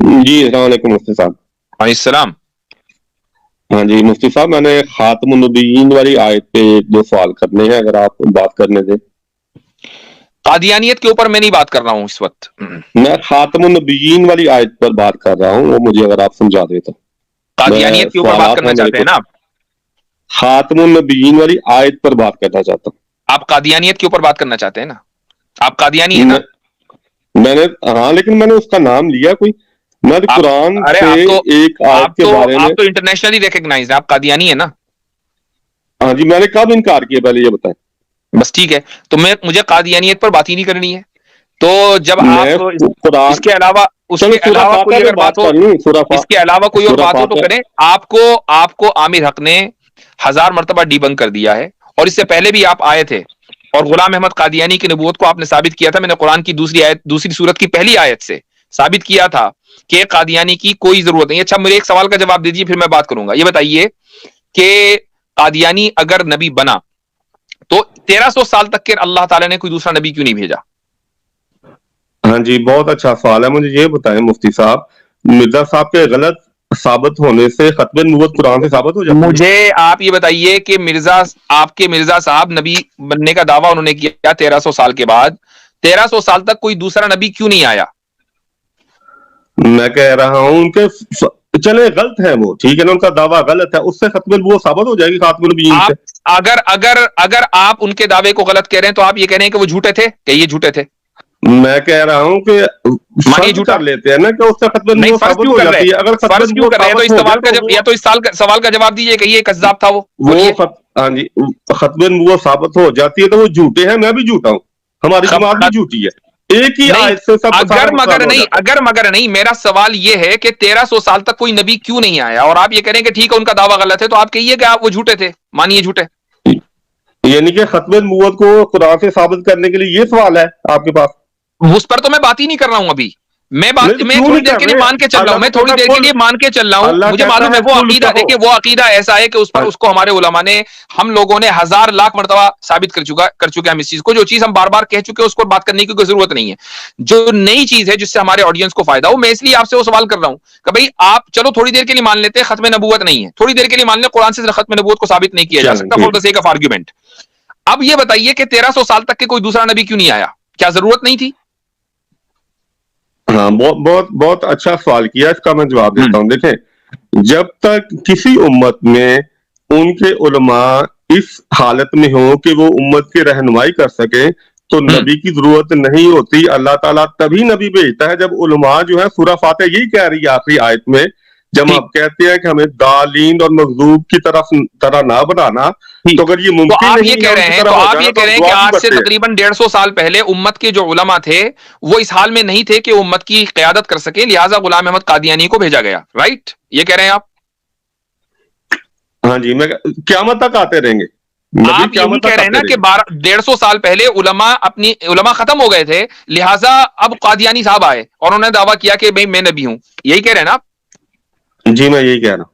جی السلام علیکم مفتی صاحب. السلام. ہاں جی مفتی صاحب, میں نے خاتم النبیین والی آیت پہ دو سوال کرنے ہیں, اگر آپ بات کرنے دیں. قادیانیت کے اوپر میں نہیں بات کر رہا ہوں اس وقت. میں خاتم النبیین والی آیت پر بات کر رہا ہوں, وہ مجھے اگر آپ سمجھا دیں تو. میں قادیانیت کے اوپر بات سوالات کرنا ہیں میرے چاہتے ہیں کچھ, نا آپ؟ خاتم النبیین والی آیت پر بات کرنا چاہتا ہوں. آپ قادیانیت کے اوپر بات کرنا چاہتے ہیں نا؟ آپ قادیانی ہیں نا؟ میں نے, ہاں لیکن میں نے اس کا نام لیا کوئی, میں نے قرآن ارے سے ایک آیت کے بارے میں. آپ تو انٹرنیشنلی ریکگنائزڈ ہیں, آپ قادیانی ہیں نا؟ ہاں جی, میں نے کب انکار کیا پہلے یہ بتائیں. بس ٹھیک ہے, تو مجھے قادیانیت پر بات ہی نہیں کرنی ہے. تو جب میں آپ قرآن, اس کے علاوہ چلو سورہ کوئی فاتحہ پہ اگر بات ہو, کر لوں. اس کے علاوہ کوئی اور سورہ بات ہو تو فاتحہ. کریں. آپ کو عامر حق نے 1000 مرتبہ ڈیبنک کر دیا ہے, اور اس سے پہلے بھی آپ آئے تھے اور غلام احمد قادیانی کی نبوت کو آپ نے ثابت کیا تھا. میں نے قرآن کی دوسری سورت کی پہلی آیت سے ثابت کیا تھا کہ قادیانی کی کوئی ضرورت نہیں. اچھا میرے ایک سوال کا جواب دیجیے, پھر میں بات کروں گا. یہ بتائیے کہ قادیانی اگر نبی بنا تو 1300 سال تک کے اللہ تعالیٰ نے کوئی دوسرا نبی کیوں نہیں بھیجا؟ ہاں جی, بہت اچھا سوال ہے. مجھے یہ بتائیں مفتی صاحب, مرزا صاحب کے غلط ثابت ہونے سے ختم نبوت قرآن سے ثابت ہو جاتی ہے؟ مجھے آپ یہ بتائیے کہ آپ کے مرزا صاحب نبی بننے کا دعویٰ انہوں نے کیا 1300 سال کے بعد, 1300 سال تک کوئی دوسرا نبی کیوں نہیں آیا؟ میں کہہ رہا ہوں ان کے چلے غلط ہے وہ, ٹھیک ہے نا, ان کا دعویٰ غلط ہے, اس سے ختم نبوت ثابت ہو جائے گی خاتم النبیین سے. اگر آپ ان کے دعوے کو غلط کہہ رہے ہیں تو آپ یہ کہہ رہے ہیں کہ وہ جھوٹے تھے, کہ یہ جھوٹے تھے. میں کہہ رہا ہوں کہ مانیے فرض جھوٹا کر لیتے ہیں نا کہ اس سے ختم نہیں, نبوت فرض ثابت کیوں ہو کر رہے جاتی ہے. اگر ختم فرض کیوں نبوت کر رہے ہیں؟ تو ثابت اس ہو سوال جائے کا تو یا تو اس سوال کا جواب دیجیے کہ یہ کذاب تھا. وہ بولیے. ہاں جی, ختم نبوت ثابت ہو جاتی ہے تو وہ جھوٹے ہیں, میں بھی جھوٹا ہوں, ہماری جماعت بھی جھوٹی ہے. ایک ہی نہیں, آیت سے سب سارا مسئلہ ہو جاتا ہے. اگر مگر نہیں, میرا سوال یہ ہے کہ 1300 سال تک کوئی نبی کیوں نہیں آیا, اور آپ یہ کہہ رہے ہیں کہ ٹھیک ہے ان کا دعویٰ غلط ہے, تو آپ کہیے کہ آپ وہ جھوٹے تھے, مانیے جھوٹے. یعنی کہ ختم نبوت کو قرآن سے ثابت کرنے کے لیے یہ سوال ہے آپ کے پاس؟ اس پر تو میں بات ہی نہیں کر رہا ہوں ابھی. میں تو کیوں تھوڑی نہیں دیر کر کے لیے رہے؟ مان کے چل رہا ہوں, اللہ میں تو تھوڑی کہتا دیر کے کل, لیے مان کے چل رہا ہوں. اللہ مجھے کہتا معلوم ہے ہے وہ کل عقیدہ, کہو. دیکھیں وہ عقیدہ ایسا ہے کہ اس کو ہمارے علماء نے, ہم لوگوں نے 1000 لاکھ مرتبہ ثابت کر چکے ہم اس چیز کو. جو چیز ہم بار بار کہہ چکے ہیں اس کو بات کرنے کی کوئی ضرورت نہیں ہے. جو نئی چیز ہے جس سے ہمارے آڈینس کو فائدہ ہو, میں اس لیے آپ سے وہ سوال کر رہا ہوں کہ بھائی آپ چلو تھوڑی دیر کے لیے مان لیتے ہیں ختم نبوت نہیں ہے, تھوڑی دیر کے لیے مان لیں قرآن سے ختم نبوت کو ثابت نہیں کیا جا چلیں سکتا فار ٹھیک دا سیک آف آرگیومنٹ. اب یہ بتائیے کہ 1300 سال تک کے کوئی دوسرا نبی کیوں نہیں آیا؟ کیا ضرورت نہیں تھی؟ ہاں, بہت اچھا سوال کیا, اس کا میں جواب دیتا ہوں. دیکھیں, جب تک کسی امت میں ان کے علماء اس حالت میں ہوں کہ وہ امت کی رہنمائی کر سکیں تو نبی کی ضرورت نہیں ہوتی. اللہ تعالیٰ تبھی نبی بھیجتا ہے جب علماء جو ہے, سورہ فاتحہ یہی کہہ رہی ہے آخری آیت میں, جب آپ کہتے ہیں کہ ہمیں ضالین اور مغضوب کی طرح نہ بنانا, تو اگر یہ تو ممکن آپ یہ نہیں ہے کہہ ان رہے کی ہیں طرح تو ہو آپ جانا یہ تو کہہ ہم رہے ہیں کہ دعا کیوں آج سے کرتے ہیں؟ تقریباً 150 سال پہلے امت کے جو علماء تھے وہ اس حال میں نہیں تھے کہ امت کی قیادت کر سکیں, لہٰذا غلام احمد قادیانی کو بھیجا گیا, رائٹ؟ یہ کہہ رہے ہیں آپ؟ ہاں جی, میں قیامت تک آتے رہیں گے, نبی آپ یہی قیامت کہہ تک رہے ہیں آتے نا کہ رہیں گے. 150 سال پہلے علماء ختم ہو گئے تھے, لہٰذا اب قادیانی صاحب آئے اور انہوں نے دعویٰ کیا کہ بھائی میں نبی ہوں. یہی کہہ رہے ہیں نا آپ؟ جی میں یہی کہہ رہا ہوں.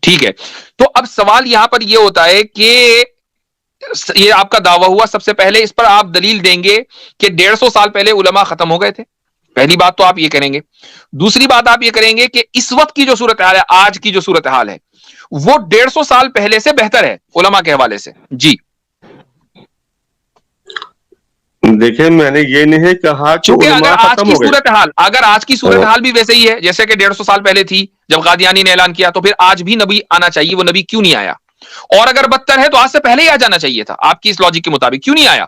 ٹھیک ہے, تو اب سوال یہاں پر یہ ہوتا ہے کہ یہ آپ کا دعویٰ ہوا, سب سے پہلے اس پر آپ دلیل دیں گے کہ 150 سال پہلے علماء ختم ہو گئے تھے. پہلی بات تو آپ یہ کریں گے. دوسری بات آپ یہ کریں گے کہ اس وقت کی جو صورتحال ہے, آج کی جو صورتحال ہے, وہ 150 سال پہلے سے بہتر ہے علماء کے حوالے سے. جی دیکھیں, میں نے یہ نہیں کہا کہ چونکہ اگر علماء آج ختم کی ہو گئے. صورتحال بھی ویسے ہی ہے جیسے کہ 150 سال پہلے تھی جب قادیانی نے اعلان کیا, تو پھر آج بھی نبی آنا چاہیے, وہ نبی کیوں نہیں آیا؟ اور اگر بدتر ہے تو آج سے پہلے ہی آ جانا چاہیے تھا, آپ کی اس لاجک کے مطابق کیوں نہیں آیا؟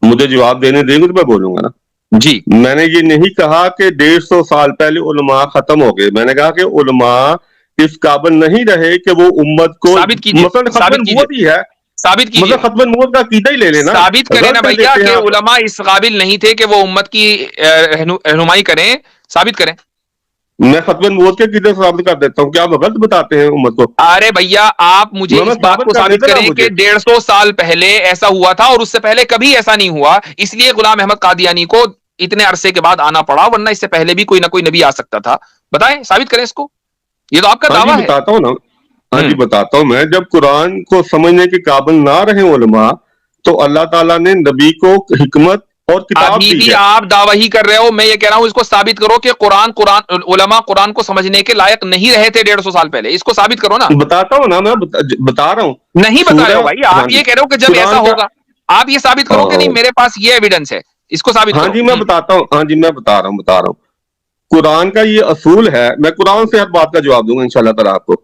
مجھے جواب دینے دیں گے تو میں بولوں گا نا. جی میں نے یہ نہیں کہا کہ 150 سال پہلے علماء ختم ہو گئے, میں نے کہا کہ علماء اس قابل نہیں رہے کہ وہ امت کو, ثابت کیجئے, مثلا ختم ثابت کیجئے, نبوت ہی ہے, ثابت کیجئے, مثلا ختم نبوت کا عقیدہ ہی لے لینا, ثابت کریں نا غلط ہے بھیا دیتے ہیں کہ آپ. علماء اس قابل نہیں تھے کہ وہ امت کی رہنمائی کریں, ثابت کریں. میں ختم نبوت کے عقیدے سے ثابت کر دیتا ہوں کہ آپ غلط بتاتے ہیں امت کو. ارے بھیا آپ مجھے میں اس بات ثابت کو کرنے ثابت دے نا کریں کہ مجھے. 150 سال پہلے ایسا ہوا تھا اور اس سے پہلے کبھی ایسا نہیں ہوا, اس لیے غلام احمد قادیانی کو اتنے عرصے کے بعد آنا پڑا, ورنہ اس سے پہلے بھی کوئی نہ کوئی نبی آ سکتا تھا. بتائیں, ثابت کریں اس کو, یہ تو آپ کا ہاں جی دعویٰ ہے. بتاتا ہوں نا, ہاں جی بتاتا ہوں. میں جب قرآن کو سمجھنے کے قابل نہ رہے علماء, تو اللہ تعالیٰ نے نبی کو حکمت اور کتاب ابھی دی بھی ہے. آپ دعویٰ ہی کر رہے ہو. میں یہ کہہ رہا ہوں اس کو ثابت کرو کہ علماء قرآن کو سمجھنے کے لائق نہیں رہے تھے 150 سال پہلے. اس کو ثابت کرو نا. بتاتا ہوں نا, میں بتا رہا ہوں. نہیں بتا رہے ہو بھائی, ہاں آپ جی, یہ کہہ رہے ہو کہ جب ایسا قرآن کا, ہوگا آپ یہ ثابت کرو کہ نہیں میرے پاس یہ ایویڈنس ہے, اس کو ثابت ہاں کرو. جی میں بتاتا ہوں, ہاں جی میں بتا رہا ہوں. قرآن کا یہ اصول ہے, میں قرآن سے ہر بات کا جواب دوں گا انشاءاللہ تعالیٰ آپ کو.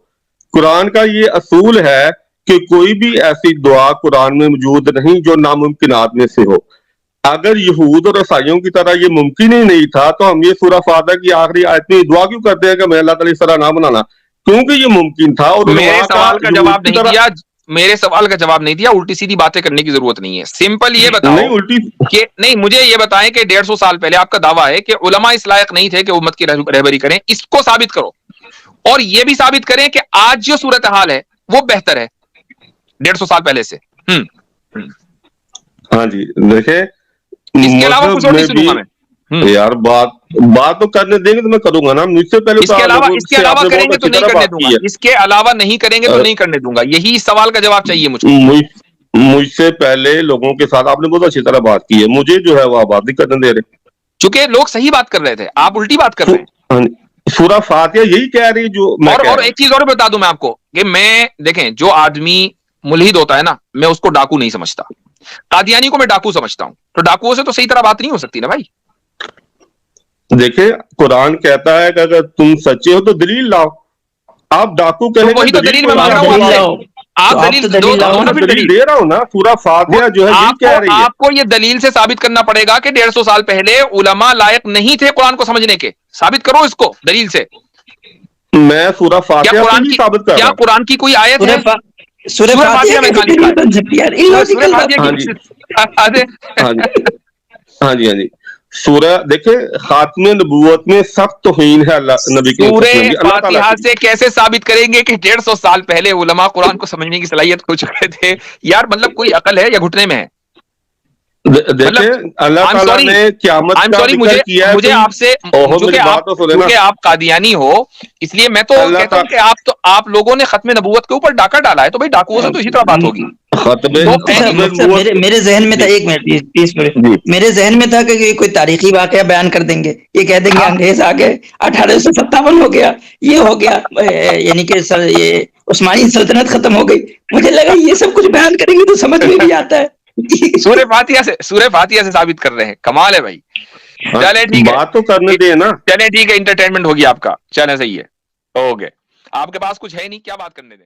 قرآن کا یہ اصول ہے کہ کوئی بھی ایسی دعا قرآن میں موجود نہیں جو ناممکنات میں سے ہو. اگر یہود اور عیسائیوں کی طرح یہ ممکن ہی نہیں تھا تو ہم یہ سورہ فاتحہ کی آخری آیت میں دعا کیوں کرتے ہیں کہ میں اللہ تعالیٰ اس طرح نہ بنانا, کیونکہ یہ ممکن تھا. اور میرے سوال کا جواب نہیں طرح دیا, میرے سوال کا جواب نہیں دیا. الٹی سیدھی باتیں کرنے کی ضرورت نہیں ہے. سمپل یہ بتاؤ نہیں الٹی کہ نہیں, مجھے یہ بتائیں کہ 150 سال پہلے آپ کا دعویٰ ہے کہ علماء اس لائق نہیں تھے کہ امت کی رہبری کریں. اس کو ثابت کرو اور یہ بھی ثابت کریں کہ آج جو صورتحال ہے وہ بہتر ہے 150 سال پہلے سے. ہاں جی دیکھیں, اس کے علاوہ کچھ اور نہیں سنوں گا میں. یار بات تو کرنے دیں گے تو میں کروں گا نا. مجھ سے پہلے اس کے علاوہ کریں گے تو نہیں کرنے دوں گا. اس کے علاوہ نہیں کریں گے تو نہیں کرنے دوں گا. یہی اس سوال کا جواب چاہیے مجھ کو. مجھ سے پہلے لوگوں کے ساتھ آپ نے بہت اچھی طرح بات کی ہے, مجھے جو ہے وہ بات نہیں کرنے دے رہے, چونکہ لوگ صحیح بات کر رہے تھے, آپ الٹی بات کر رہے ہیں. سورہ فاتحہ یہی کہہ رہی جو میں اور ایک چیز اور بتا دوں میں آپ کو کہ میں دیکھیں, جو آدمی ملحد ہوتا ہے نا, میں اس کو ڈاکو نہیں سمجھتا. قادیانی کو میں ڈاکو سمجھتا ہوں. تو ڈاکوؤں سے تو صحیح طرح بات نہیں ہو سکتی نا بھائی. دیکھیں قرآن کہتا ہے کہ اگر تم سچے ہو تو دلیل لاؤ. آپ ڈاکو کہیں وہی تو دلیل میں مانگ رہا ہوں آپ سے. آپ دلیل دے رہا ہوں نا. سورہ فاتحہ جو ہے یہی کہہ رہی ہے. آپ کو یہ دلیل سے ثابت کرنا پڑے گا کہ 150 سال پہلے علماء لائق نہیں تھے قرآن کو سمجھنے کے. ثابت کرو اس کو دلیل سے. میں سورہ فاتحہ سے ہی ثابت کر رہا ہوں. کیا قرآن کی کوئی آیت ہے سورہ فاتحہ میں کہاں لکھا ہاں جی سورہ دیکھیں, خاتم نبوت میں سخت توہین ہے نبی کی. سورہ فاتحہ سے کیسے ثابت کریں گے کہ 150 سال پہلے علماء قرآن کو سمجھنے کی صلاحیت کھو چکے تھے؟ یار مطلب کوئی عقل ہے یا گھٹنے میں ہے؟ دیکھیں اللہ تعالیٰ نے قیامت کا ذکر کیا ہے. مجھے آپ سے, کیونکہ آپ قادیانی ہو اس لیے میں تو کہتا ہوں کہ آپ لوگوں نے ختم نبوت کے اوپر ڈاکہ ڈالا ہے, تو بھائی ڈاکوؤں سے تو اسی طرح بات ہوگی. میرے ذہن میں تھا, ایک منٹ, میرے ذہن میں تھا کہ کوئی تاریخی واقعہ بیان کر دیں گے, یہ کہہ دیں گے انگریز آ گئے 1857 ہو گیا, یہ ہو گیا, یعنی کہ یہ عثمانی سلطنت ختم ہو گئی. مجھے لگا یہ سب کچھ بیان کریں گے تو سمجھ میں بھی آتا ہے. سورہ فاتحہ سے ثابت کر رہے ہیں. کمال ہے بھائی. چلے ٹھیک ہے, بات تو کرنے دیں نا. چلے ٹھیک ہے, انٹرٹینمنٹ ہوگی آپ کا. چلے صحیح ہے, اوکے. آپ کے پاس کچھ ہے نہیں, کیا بات کرنے دیں.